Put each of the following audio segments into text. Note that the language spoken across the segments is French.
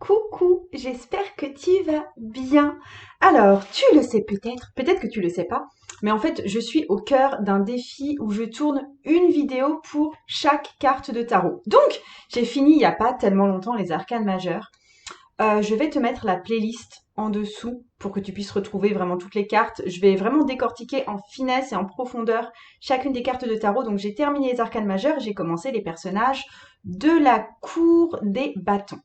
Coucou, j'espère que tu vas bien. Alors, tu le sais peut-être que tu le sais pas, mais en fait, je suis au cœur d'un défi où je tourne une vidéo pour chaque carte de tarot. Donc, j'ai fini il y a pas tellement longtemps les arcanes majeures. Je vais te mettre la playlist en dessous pour que tu puisses retrouver vraiment toutes les cartes. Je vais vraiment décortiquer en finesse et en profondeur chacune des cartes de tarot. Donc, j'ai terminé les arcanes majeures, j'ai commencé les personnages de la cour des bâtons.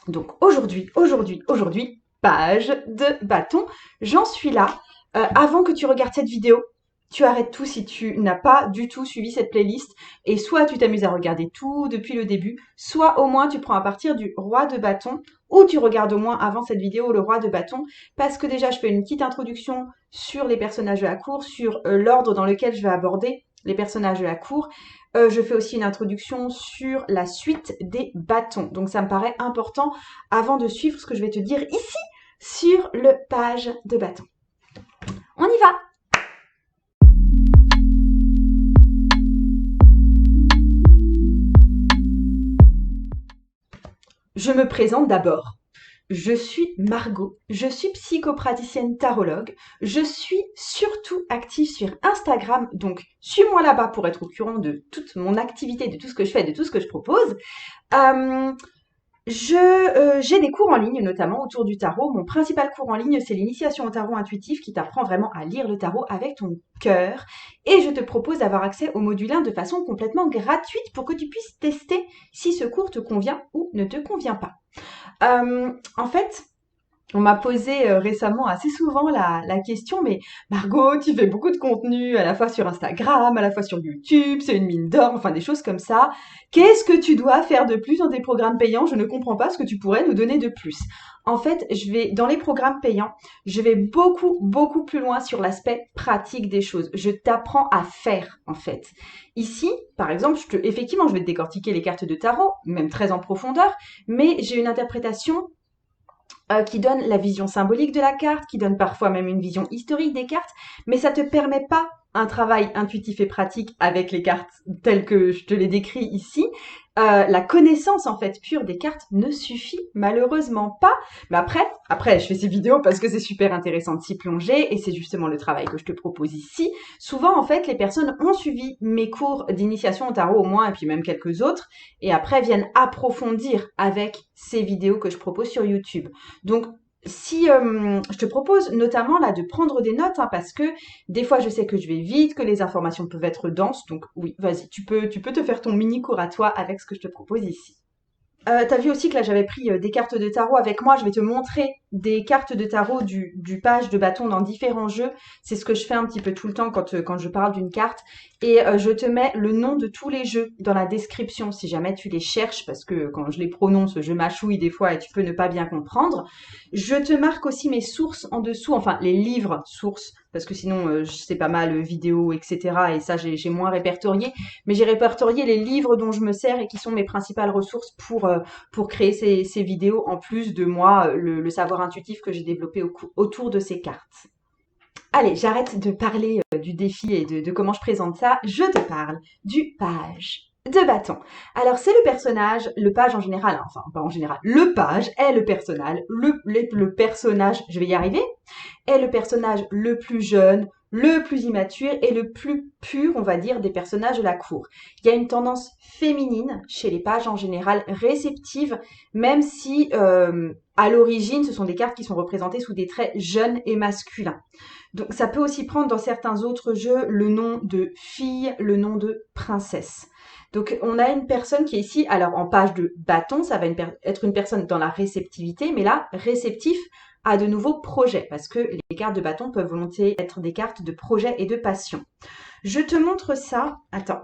Donc aujourd'hui, page de bâton. J'en suis là. Avant que tu regardes cette vidéo, tu arrêtes tout si tu n'as pas du tout suivi cette playlist. Et soit tu t'amuses à regarder tout depuis le début, soit au moins tu prends à partir du roi de bâton, ou tu regardes au moins avant cette vidéo le roi de bâton, parce que déjà je fais une petite introduction sur les personnages de la cour, sur l'ordre dans lequel je vais aborder les personnages de la cour. Je fais aussi une introduction sur la suite des bâtons. Donc ça me paraît important avant de suivre ce que je vais te dire ici sur le page de bâton. On y va! Je me présente d'abord. Je suis Margot, je suis psychopraticienne tarologue, je suis surtout active sur Instagram, donc suis-moi là-bas pour être au courant de toute mon activité, de tout ce que je fais, de tout ce que je propose. Euh, j'ai des cours en ligne, notamment autour du tarot. Mon principal cours en ligne, c'est l'initiation au tarot intuitif qui t'apprend vraiment à lire le tarot avec ton cœur. Et je te propose d'avoir accès au module 1 de façon complètement gratuite pour que tu puisses tester si ce cours te convient ou ne te convient pas. En fait, on m'a posé récemment assez souvent la question, mais Margot, tu fais beaucoup de contenu à la fois sur Instagram, à la fois sur YouTube, c'est une mine d'or, enfin des choses comme ça. Qu'est-ce que tu dois faire de plus dans tes programmes payants? Je ne comprends pas ce que tu pourrais nous donner de plus. En fait, dans les programmes payants, je vais beaucoup plus loin sur l'aspect pratique des choses. Je t'apprends à faire, en fait. Ici, par exemple, effectivement, je vais te décortiquer les cartes de tarot, même très en profondeur, mais j'ai une interprétation qui donne la vision symbolique de la carte, qui donne parfois même une vision historique des cartes, mais ça te permet pas un travail intuitif et pratique avec les cartes telles que je te les décris ici. La connaissance en fait pure des cartes ne suffit malheureusement pas. Mais après, je fais ces vidéos parce que c'est super intéressant de s'y plonger et c'est justement le travail que je te propose ici. Souvent en fait, les personnes ont suivi mes cours d'initiation au tarot au moins et puis même quelques autres et après viennent approfondir avec ces vidéos que je propose sur YouTube. Donc si je te propose notamment là de prendre des notes parce que des fois je sais que je vais vite, que les informations peuvent être denses, donc oui, vas-y, tu peux te faire ton mini cours à toi avec ce que je te propose ici. T'as vu aussi que là j'avais pris des cartes de tarot avec moi. Je vais te montrer des cartes de tarot du page de bâton dans différents jeux. C'est ce que je fais un petit peu tout le temps quand je parle d'une carte. Et je te mets le nom de tous les jeux dans la description si jamais tu les cherches parce que quand je les prononce, je mâchouille des fois et tu peux ne pas bien comprendre. Je te marque aussi mes sources en dessous, enfin les livres sources parce que sinon c'est pas mal vidéo, etc. Et ça j'ai moins répertorié. Mais j'ai répertorié les livres dont je me sers et qui sont mes principales ressources pour créer ces vidéos, en plus de moi, le savoir intuitif que j'ai développé autour de ces cartes. Allez, j'arrête de parler du défi et de comment je présente ça. Je te parle du page de bâton. Alors, c'est le personnage, le page en général, hein, enfin, pas en général, le page est le personnage, le personnage, je vais y arriver, est le personnage le plus jeune, le plus immature et le plus pur, on va dire, des personnages de la cour. Il y a une tendance féminine chez les pages en général, réceptive, même si à l'origine, ce sont des cartes qui sont représentées sous des traits jeunes et masculins. Donc ça peut aussi prendre dans certains autres jeux le nom de fille, le nom de princesse. Donc on a une personne qui est ici, alors en page de bâton, ça va être une personne dans la réceptivité, mais là, réceptif à de nouveaux projets, parce que les cartes de bâton peuvent volontiers être des cartes de projet et de passion. Je te montre ça, attends,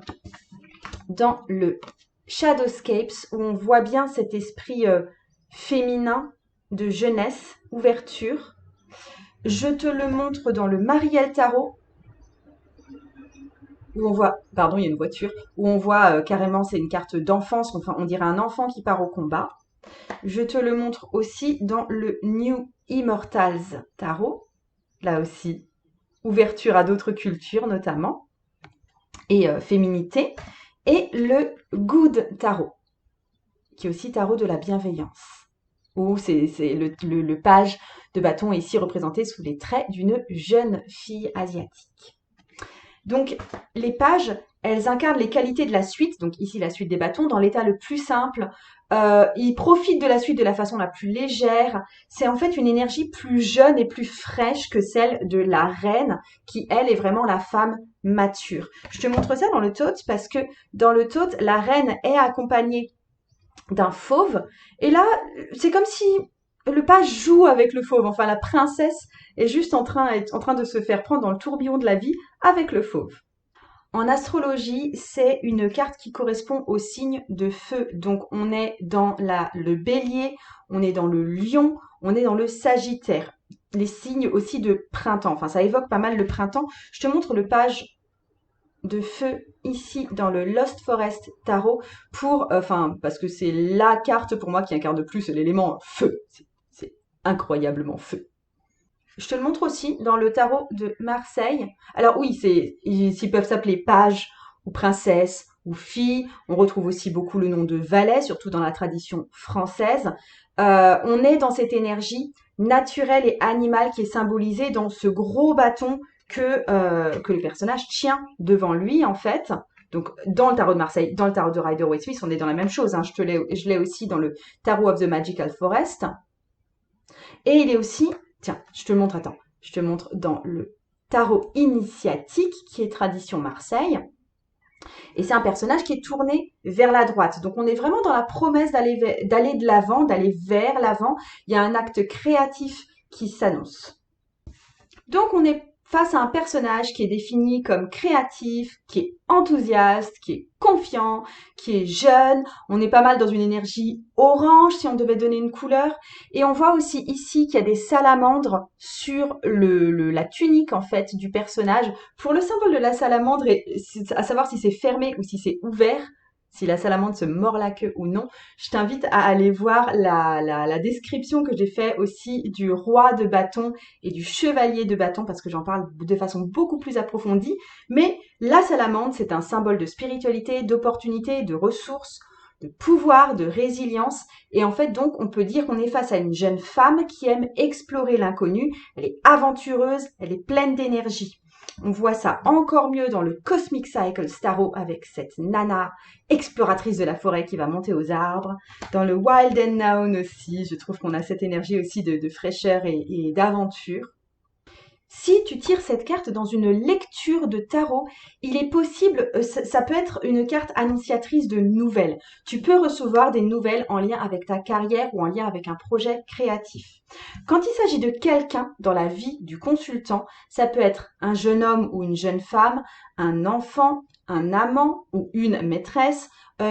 dans le Shadowscapes, où on voit bien cet esprit féminin de jeunesse, ouverture. Je te le montre dans le Mariel Tarot, où on voit, pardon, il y a une voiture, où on voit carrément, c'est une carte d'enfance, enfin, on dirait un enfant qui part au combat. Je te le montre aussi dans le New Immortals Tarot, là aussi, ouverture à d'autres cultures notamment, et féminité, et le Good Tarot, qui est aussi tarot de la bienveillance. où c'est le page de bâton est ici représenté sous les traits d'une jeune fille asiatique. Donc, les pages, elles incarnent les qualités de la suite, donc ici la suite des bâtons, dans l'état le plus simple. Ils profitent de la suite de la façon la plus légère. C'est en fait une énergie plus jeune et plus fraîche que celle de la reine, qui elle est vraiment la femme mature. Je te montre ça dans le tote parce que dans le tote, la reine est accompagnée d'un fauve. Et là, c'est comme si le page joue avec le fauve. Enfin, la princesse est juste est en train de se faire prendre dans le tourbillon de la vie avec le fauve. En astrologie, c'est une carte qui correspond au signe de feu. Donc, on est dans le bélier, on est dans le lion, on est dans le sagittaire. Les signes aussi de printemps. Enfin, ça évoque pas mal le printemps. Je te montre le page de feu ici dans le Lost Forest Tarot parce que c'est la carte pour moi qui incarne le plus l'élément feu. C'est incroyablement feu. Je te le montre aussi dans le tarot de Marseille. Alors oui, ils peuvent s'appeler page ou princesse ou fille. On retrouve aussi beaucoup le nom de valet, surtout dans la tradition française. On est dans cette énergie naturelle et animale qui est symbolisée dans ce gros bâton que le personnage tient devant lui, en fait. Donc, dans le tarot de Marseille, dans le tarot de Rider-Waite-Smith, on est dans la même chose. Hein. Je l'ai aussi dans le Tarot of the Magical Forest. Et il est aussi, tiens, je te le montre dans le tarot initiatique, qui est tradition Marseille. Et c'est un personnage qui est tourné vers la droite. Donc, on est vraiment dans la promesse d'aller de l'avant, d'aller vers l'avant. Il y a un acte créatif qui s'annonce. Donc, on est face à un personnage qui est défini comme créatif, qui est enthousiaste, qui est confiant, qui est jeune. On est pas mal dans une énergie orange si on devait donner une couleur. Et on voit aussi ici qu'il y a des salamandres sur la tunique en fait du personnage. Pour le symbole de la salamandre, à savoir si c'est fermé ou si c'est ouvert, si la salamandre se mord la queue ou non, je t'invite à aller voir la description que j'ai fait aussi du roi de bâton et du chevalier de bâton parce que j'en parle de façon beaucoup plus approfondie. Mais la salamandre, c'est un symbole de spiritualité, d'opportunité, de ressources, de pouvoir, de résilience. Et en fait, donc, on peut dire qu'on est face à une jeune femme qui aime explorer l'inconnu. Elle est aventureuse, elle est pleine d'énergie. On voit ça encore mieux dans le Cosmic Cycle Tarot avec cette nana exploratrice de la forêt qui va monter aux arbres. Dans le Wild and Noun aussi, je trouve qu'on a cette énergie aussi de fraîcheur et d'aventure. Si tu tires cette carte dans une lecture de tarot, il est possible, ça peut être une carte annonciatrice de nouvelles. Tu peux recevoir des nouvelles en lien avec ta carrière ou en lien avec un projet créatif. Quand il s'agit de quelqu'un dans la vie du consultant, ça peut être un jeune homme ou une jeune femme, un enfant, un amant ou une maîtresse,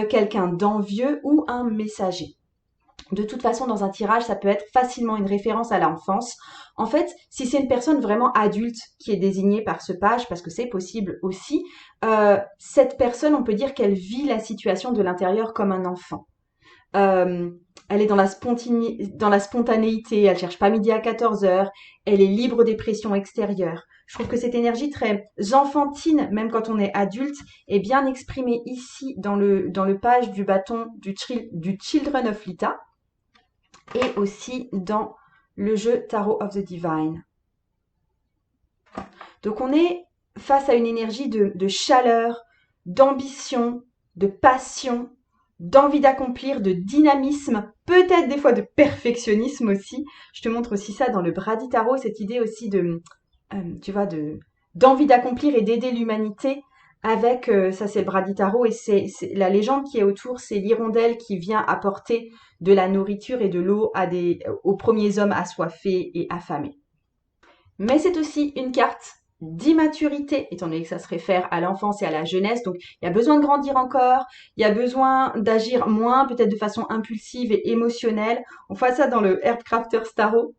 quelqu'un d'envieux ou un messager. De toute façon, dans un tirage, ça peut être facilement une référence à l'enfance. En fait, si c'est une personne vraiment adulte qui est désignée par ce page, parce que c'est possible aussi, cette personne, on peut dire qu'elle vit la situation de l'intérieur comme un enfant. Elle est dans la spontanéité, elle cherche pas midi à 14 heures, elle est libre des pressions extérieures. Je trouve que cette énergie très enfantine, même quand on est adulte, est bien exprimée ici dans le page du bâton du Children of Lita et aussi dans le jeu Tarot of the Divine. Donc on est face à une énergie de chaleur, d'ambition, de passion, d'envie d'accomplir, de dynamisme, peut-être des fois de perfectionnisme aussi. Je te montre aussi ça dans le Brady Tarot, cette idée aussi d'envie d'accomplir et d'aider l'humanité avec, ça c'est le Brady Tarot et c'est la légende qui est autour, c'est l'hirondelle qui vient apporter de la nourriture et de l'eau aux premiers hommes assoiffés et affamés. Mais c'est aussi une carte d'immaturité, étant donné que ça se réfère à l'enfance et à la jeunesse. Donc, il y a besoin de grandir encore, il y a besoin d'agir moins, peut-être de façon impulsive et émotionnelle. On voit ça dans le Herbcrafters Tarot,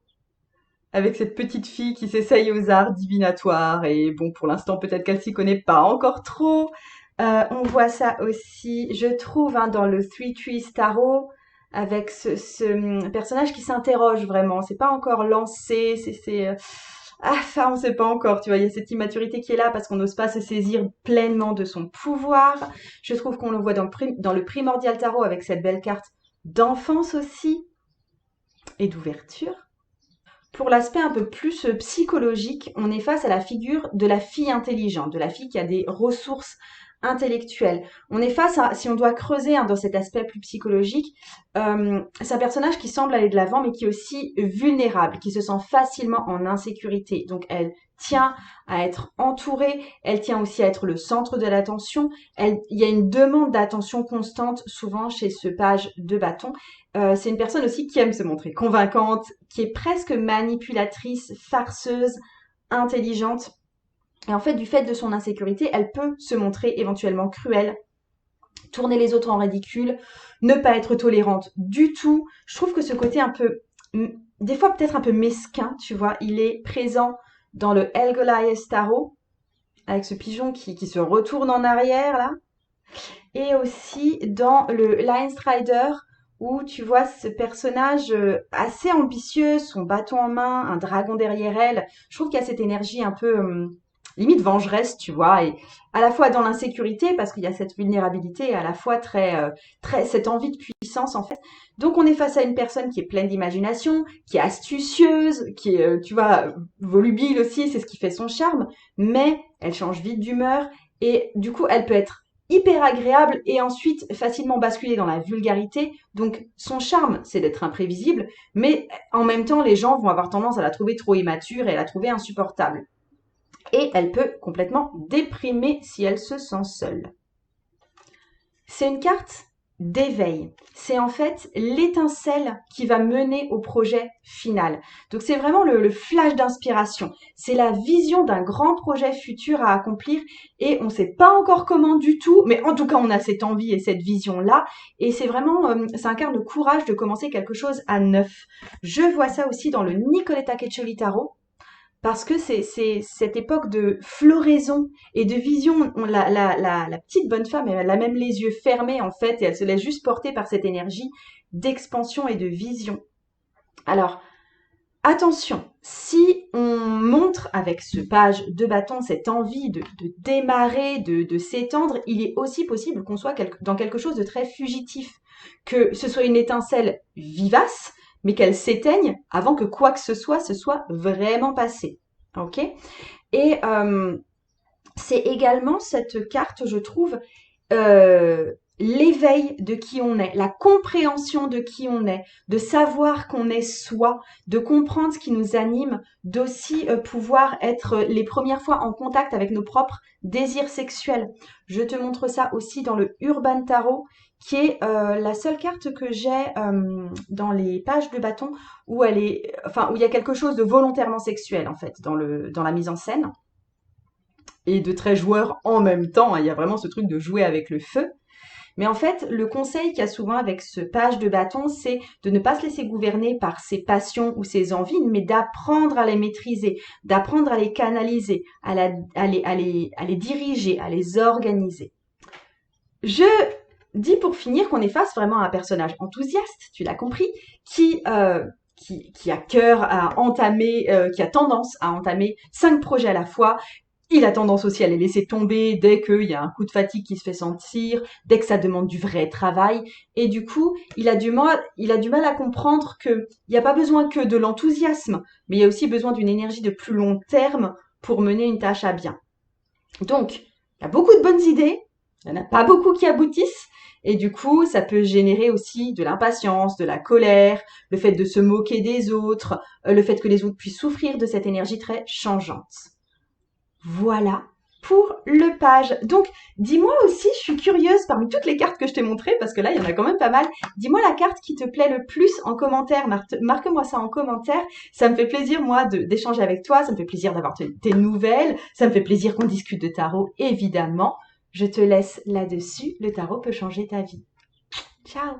avec cette petite fille qui s'essaye aux arts divinatoires. Et bon, pour l'instant, peut-être qu'elle s'y connaît pas encore trop. On voit ça aussi, je trouve, hein, dans le Three Trees Tarot, avec ce personnage qui s'interroge vraiment. C'est pas encore lancé, ça, on sait pas encore, tu vois, il y a cette immaturité qui est là parce qu'on n'ose pas se saisir pleinement de son pouvoir. Je trouve qu'on le voit dans le Primordial Tarot avec cette belle carte d'enfance aussi. et d'ouverture. Pour l'aspect un peu plus psychologique, on est face à la figure de la fille intelligente, de la fille qui a des ressources intellectuelles. On est face à, si on doit creuser dans cet aspect plus psychologique, c'est un personnage qui semble aller de l'avant, mais qui est aussi vulnérable, qui se sent facilement en insécurité. Donc elle tient à être entourée, elle tient aussi à être le centre de l'attention. Il y a une demande d'attention constante souvent chez ce page de bâton. C'est une personne aussi qui aime se montrer convaincante, qui est presque manipulatrice, farceuse, intelligente. Et en fait, du fait de son insécurité, elle peut se montrer éventuellement cruelle, tourner les autres en ridicule, ne pas être tolérante du tout. Je trouve que ce côté un peu, des fois peut-être un peu mesquin, tu vois, il est présent dans le Helgoliath Tarot, avec ce pigeon qui se retourne en arrière, là. Et aussi dans le Lionstrider, où tu vois ce personnage assez ambitieux, son bâton en main, un dragon derrière elle. Je trouve qu'il y a cette énergie un peu limite vengeresse, tu vois, et à la fois dans l'insécurité parce qu'il y a cette vulnérabilité, et à la fois très cette envie de puissance en fait. Donc on est face à une personne qui est pleine d'imagination, qui est astucieuse, qui est, tu vois, volubile aussi, c'est ce qui fait son charme, mais elle change vite d'humeur et du coup elle peut être hyper agréable et ensuite facilement basculer dans la vulgarité. Donc son charme, c'est d'être imprévisible, mais en même temps, les gens vont avoir tendance à la trouver trop immature et à la trouver insupportable. Et elle peut complètement déprimer si elle se sent seule. C'est une carte d'éveil. C'est en fait l'étincelle qui va mener au projet final. Donc c'est vraiment le flash d'inspiration. C'est la vision d'un grand projet futur à accomplir et on ne sait pas encore comment du tout, mais en tout cas on a cette envie et cette vision-là. Et c'est vraiment, ça incarne le courage de commencer quelque chose à neuf. Je vois ça aussi dans le Nicoletta Queccioli Tarot parce que c'est cette époque de floraison et de vision. La petite bonne femme, elle a même les yeux fermés en fait, et elle se laisse juste porter par cette énergie d'expansion et de vision. Alors, attention, si on montre avec ce page de bâton cette envie de démarrer, de s'étendre, il est aussi possible qu'on soit dans quelque chose de très fugitif, que ce soit une étincelle vivace, mais qu'elle s'éteigne avant que quoi que ce soit se soit vraiment passé. Ok. Et c'est également cette carte, je trouve, l'éveil de qui on est, la compréhension de qui on est, de savoir qu'on est soi, de comprendre ce qui nous anime, d'aussi pouvoir être les premières fois en contact avec nos propres désirs sexuels. Je te montre ça aussi dans le Urban Tarot, qui est la seule carte que j'ai dans les pages de bâton où elle est, enfin où il y a quelque chose de volontairement sexuel en fait dans la mise en scène et de très joueur en même temps. Il y a vraiment ce truc de jouer avec le feu. Mais en fait, le conseil qu'il y a souvent avec ce page de bâton, c'est de ne pas se laisser gouverner par ses passions ou ses envies, mais d'apprendre à les maîtriser, d'apprendre à les canaliser, à les diriger, à les organiser. Je dis pour finir qu'on est face vraiment à un personnage enthousiaste, tu l'as compris, qui a cœur à entamer, qui a tendance à entamer 5 projets à la fois. Il a tendance aussi à les laisser tomber dès qu'il y a un coup de fatigue qui se fait sentir, dès que ça demande du vrai travail. Et du coup, il a du mal à comprendre qu'il n'y a pas besoin que de l'enthousiasme, mais il y a aussi besoin d'une énergie de plus long terme pour mener une tâche à bien. Donc, il y a beaucoup de bonnes idées, il n'y en a pas beaucoup qui aboutissent, et du coup, ça peut générer aussi de l'impatience, de la colère, le fait de se moquer des autres, le fait que les autres puissent souffrir de cette énergie très changeante. Voilà pour le page. Donc, dis-moi aussi, je suis curieuse parmi toutes les cartes que je t'ai montrées, parce que là, il y en a quand même pas mal. Dis-moi la carte qui te plaît le plus en commentaire. Marque-moi ça en commentaire. Ça me fait plaisir, moi, d'échanger avec toi. Ça me fait plaisir d'avoir tes nouvelles. Ça me fait plaisir qu'on discute de tarot, évidemment. Je te laisse là-dessus. Le tarot peut changer ta vie. Ciao!